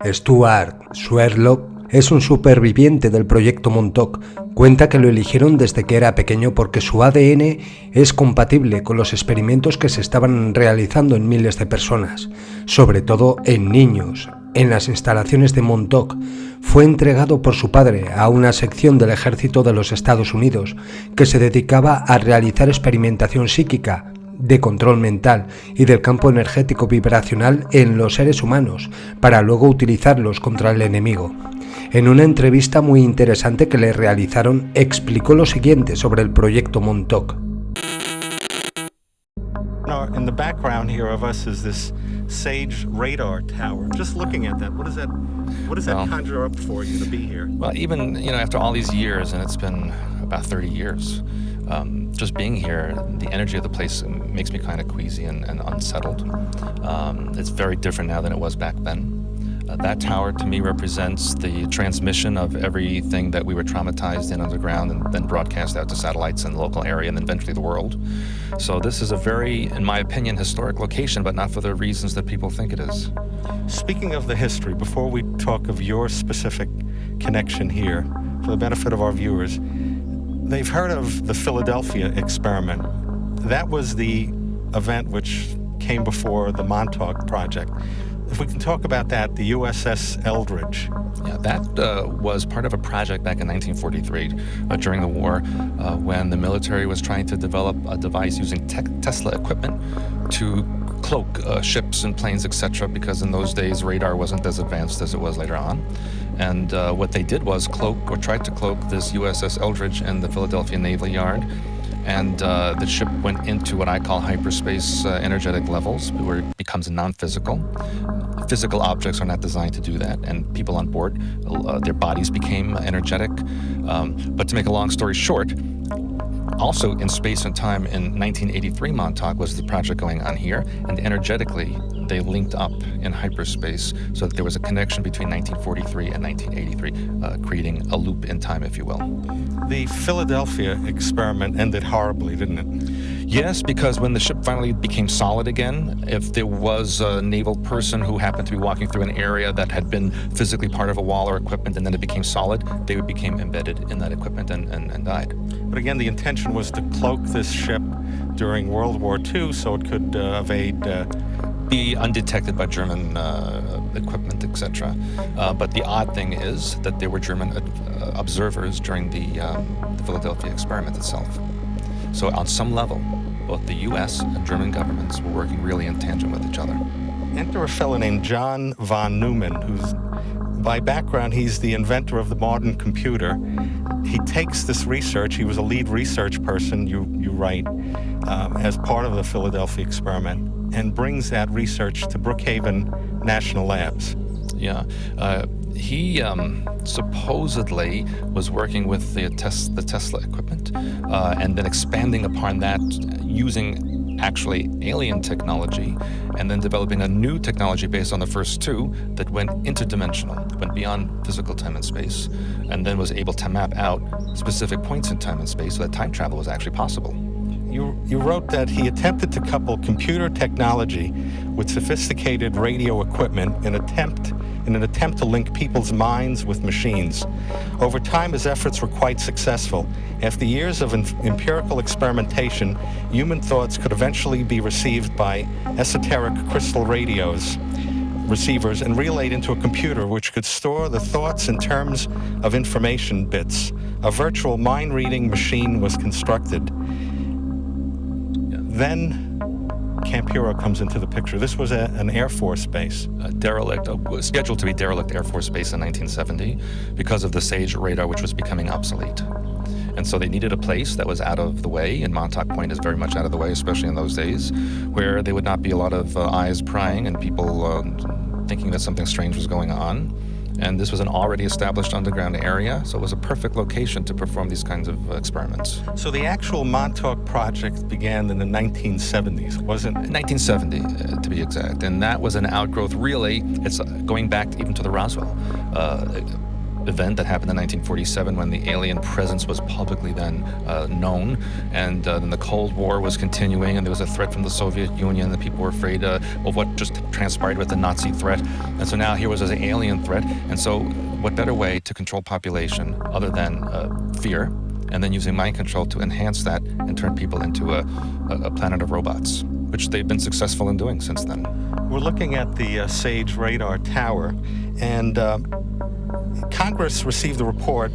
Stuart Swerdlow es un superviviente del Proyecto Montauk. Cuenta que lo eligieron desde que era pequeño porque su ADN es compatible con los experimentos que se estaban realizando en miles de personas, sobre todo en niños. En las instalaciones de Montauk fue entregado por su padre a una sección del ejército de los Estados Unidos que se dedicaba a realizar experimentación psíquica, de control mental y del campo energético vibracional en los seres humanos para luego utilizarlos contra el enemigo. En una entrevista muy interesante que le realizaron, explicó lo siguiente sobre el Proyecto Montauk. In the background here of us is this Sage radar tower. Just looking at that, what does that conjure up for you to be here? Well, even after all these years, and it's been about 30 years, just being here, the energy of the place makes me kind of queasy and unsettled. It's very different now than it was back then. That tower to me represents the transmission of everything that we were traumatized in underground and then broadcast out to satellites in the local area and eventually the world. So this is a very, in my opinion, historic location, but not for the reasons that people think it is. Speaking of the history, before we talk of your specific connection here, for the benefit of our viewers, they've heard of the Philadelphia experiment. That was the event which came before the Montauk project. If we can talk about that, the USS Eldridge. Yeah, that was part of a project back in 1943 during the war when the military was trying to develop a device using Tesla equipment to cloak ships and planes, etc., because in those days radar wasn't as advanced as it was later on. And what they did was tried to cloak this USS Eldridge in the Philadelphia Naval Yard. And the ship went into what I call hyperspace energetic levels, where it becomes non-physical. Physical objects are not designed to do that, and people on board, their bodies became energetic. But to make a long story short, also in space and time in 1983, Montauk was the project going on here, and energetically they linked up in hyperspace so that there was a connection between 1943 and 1983, creating a loop in time, if you will. The Philadelphia experiment ended horribly, didn't it? Yes, because when the ship finally became solid again, if there was a naval person who happened to be walking through an area that had been physically part of a wall or equipment and then it became solid, they became embedded in that equipment and died. But again, the intention was to cloak this ship during World War II so it could evade... be undetected by German equipment, etc. But the odd thing is that there were German observers during the Philadelphia experiment itself. So on some level, both the US and German governments were working really in tandem with each other. Enter a fellow named John von Neumann, who's, by background, he's the inventor of the modern computer. He takes this research, he was a lead research person, you write, as part of the Philadelphia experiment, and brings that research to Brookhaven National Labs. Yeah, he supposedly was working with the Tesla equipment and then expanding upon that using actually alien technology and then developing a new technology based on the first two that went interdimensional, went beyond physical time and space, and then was able to map out specific points in time and space so that time travel was actually possible. You wrote that he attempted to couple computer technology with sophisticated radio equipment in an attempt to link people's minds with machines. Over time, his efforts were quite successful. After years of empirical experimentation, human thoughts could eventually be received by esoteric crystal receivers and relayed into a computer which could store the thoughts in terms of information bits. A virtual mind-reading machine was constructed. Then Camp Hero comes into the picture. This was an Air Force base. Scheduled to be derelict Air Force base in 1970 because of the Sage radar, which was becoming obsolete. And so they needed a place that was out of the way, and Montauk Point is very much out of the way, especially in those days, where there would not be a lot of eyes prying and people thinking that something strange was going on. And this was an already established underground area, so it was a perfect location to perform these kinds of experiments. So the actual Montauk project began in the 1970s, wasn't it? 1970, to be exact. And that was an outgrowth, really, it's going back even to the Roswell event that happened in 1947 when the alien presence was publicly then known, and then the Cold War was continuing, and there was a threat from the Soviet Union, and people were afraid of what just transpired with the Nazi threat. And so now here was an alien threat, and so what better way to control population other than fear, and then using mind control to enhance that and turn people into a planet of robots, which they've been successful in doing since then. We're looking at the SAGE radar tower, and Congress received a report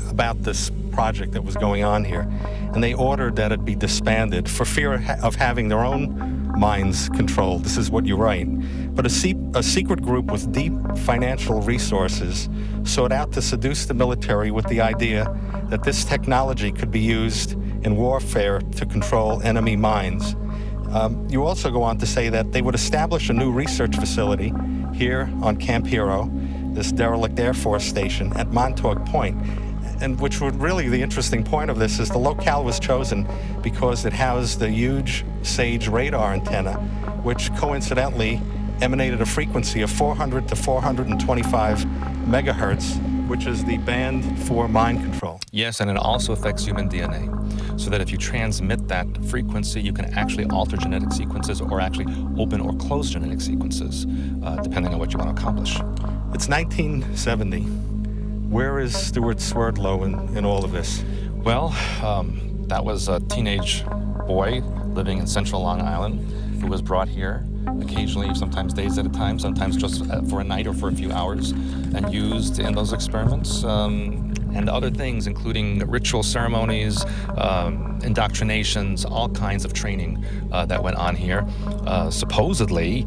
about this project that was going on here, and they ordered that it be disbanded for fear of having their own minds controlled. This is what you write. But a secret group with deep financial resources sought out to seduce the military with the idea that this technology could be used in warfare to control enemy minds. You also go on to say that they would establish a new research facility here on Camp Hero, this derelict Air Force station at Montauk Point. And which would really, the interesting point of this is the locale was chosen because it housed the huge SAGE radar antenna, which coincidentally emanated a frequency of 400 to 425 megahertz, which is the band for mind control. Yes, and it also affects human DNA, so that if you transmit that frequency, you can actually alter genetic sequences or actually open or close genetic sequences, depending on what you want to accomplish. It's 1970. Where is Stuart Swerdlow in all of this? Well, that was a teenage boy living in central Long Island who was brought here occasionally, sometimes days at a time, sometimes just for a night or for a few hours, and used in those experiments and other things, including ritual ceremonies, indoctrinations, all kinds of training that went on here. Supposedly,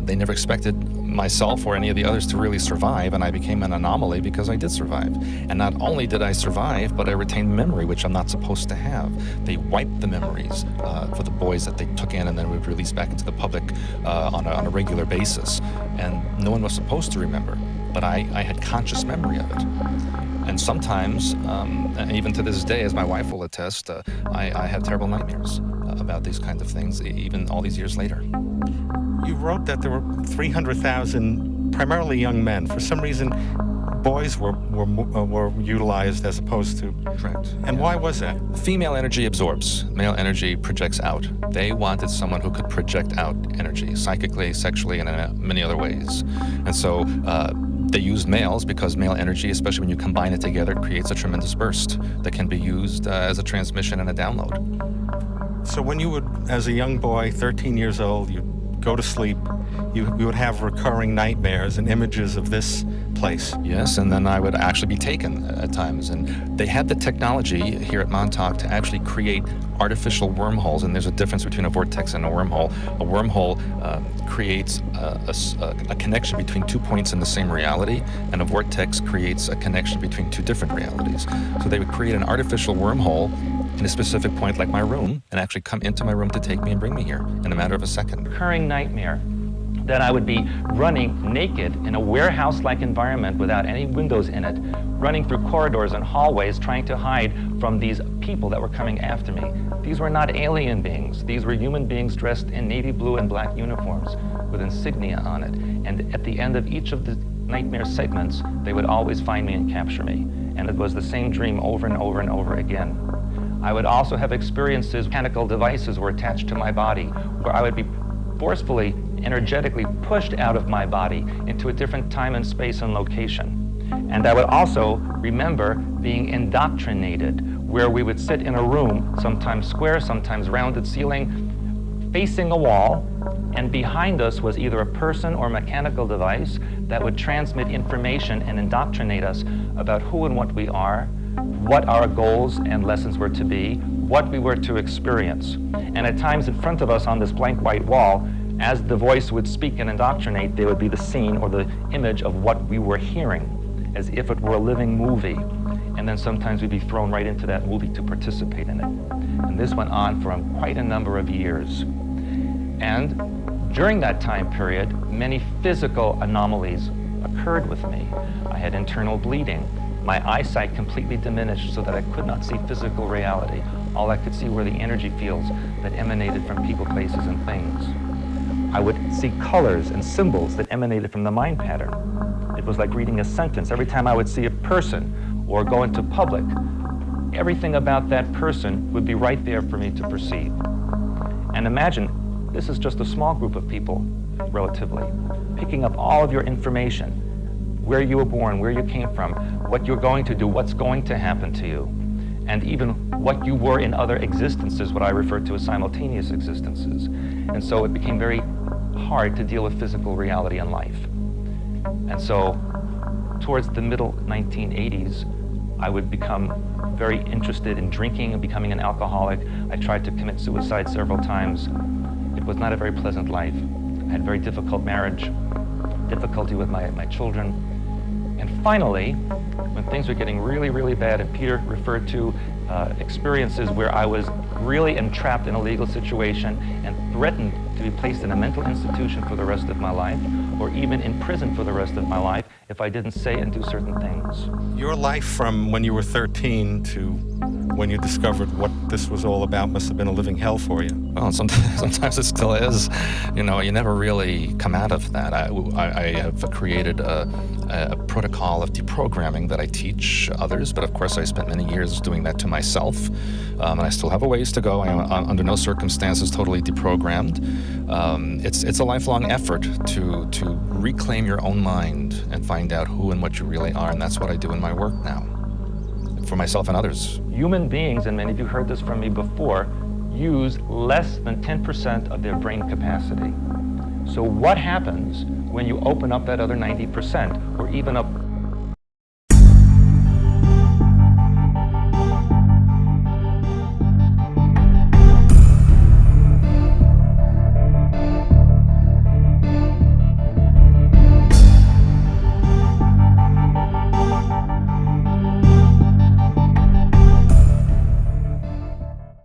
they never expected myself or any of the others to really survive, and I became an anomaly because I did survive. And not only did I survive, but I retained memory, which I'm not supposed to have. They wiped the memories for the boys that they took in and then would release back into the public on a regular basis. And no one was supposed to remember, but I had conscious memory of it. And sometimes, even to this day, as my wife will attest, I have terrible nightmares about these kinds of things, even all these years later. You wrote that there were 300,000, primarily young men. For some reason, boys were utilized as opposed to... Correct. And why was that? Female energy absorbs. Male energy projects out. They wanted someone who could project out energy, psychically, sexually, and in many other ways. And so they used males because male energy, especially when you combine it together, creates a tremendous burst that can be used as a transmission and a download. So when you would, as a young boy, 13 years old, you'd go to sleep, you would have recurring nightmares and images of this place. Yes, and then I would actually be taken at times. And they had the technology here at Montauk to actually create artificial wormholes, and there's a difference between a vortex and a wormhole. A wormhole creates a connection between 2 points in the same reality, and a vortex creates a connection between 2 different realities. So they would create an artificial wormhole in a specific point like my room and actually come into my room to take me and bring me here in a matter of a second. Recurring nightmare that I would be running naked in a warehouse-like environment without any windows in it, running through corridors and hallways trying to hide from these people that were coming after me. These were not alien beings. These were human beings dressed in navy blue and black uniforms with insignia on it. And at the end of each of the nightmare segments, they would always find me and capture me. And it was the same dream over and over and over again. I would also have experiences, mechanical devices were attached to my body, where I would be forcefully, energetically pushed out of my body into a different time and space and location. And I would also remember being indoctrinated, where we would sit in a room, sometimes square, sometimes rounded ceiling, facing a wall, and behind us was either a person or mechanical device that would transmit information and indoctrinate us about who and what we are, what our goals and lessons were to be, what we were to experience. And at times in front of us on this blank white wall, as the voice would speak and indoctrinate, there would be the scene or the image of what we were hearing, as if it were a living movie. And then sometimes we'd be thrown right into that movie to participate in it. And this went on for quite a number of years. And during that time period, many physical anomalies occurred with me. I had internal bleeding. My eyesight completely diminished so that I could not see physical reality. All I could see were the energy fields that emanated from people, places, and things. I would see colors and symbols that emanated from the mind pattern. It was like reading a sentence. Every time I would see a person or go into public, everything about that person would be right there for me to perceive. And imagine, this is just a small group of people, relatively, picking up all of your information, where you were born, where you came from, what you're going to do, what's going to happen to you, and even what you were in other existences, what I refer to as simultaneous existences. And so it became very hard to deal with physical reality in life. And so towards the middle 1980s, I would become very interested in drinking and becoming an alcoholic. I tried to commit suicide several times. It was not a very pleasant life. I had a very difficult marriage, difficulty with my children. And finally, when things were getting really, really bad, and Peter referred to experiences where I was really entrapped in a legal situation and threatened to be placed in a mental institution for the rest of my life, or even in prison for the rest of my life, if I didn't say and do certain things. Your life from when you were 13 to when you discovered what this was all about must have been a living hell for you. Well, sometimes it still is. You know, you never really come out of that. I have created a protocol of deprogramming that I teach others, but of course I spent many years doing that to myself, and I still have a ways to go. I am under no circumstances totally deprogrammed. It's a lifelong effort to reclaim your own mind and find out who and what you really are, and that's what I do in my work now, for myself and others. Human beings, and many of you heard this from me before, use less than 10% of their brain capacity. So what happens when you open up that other 90%, or even up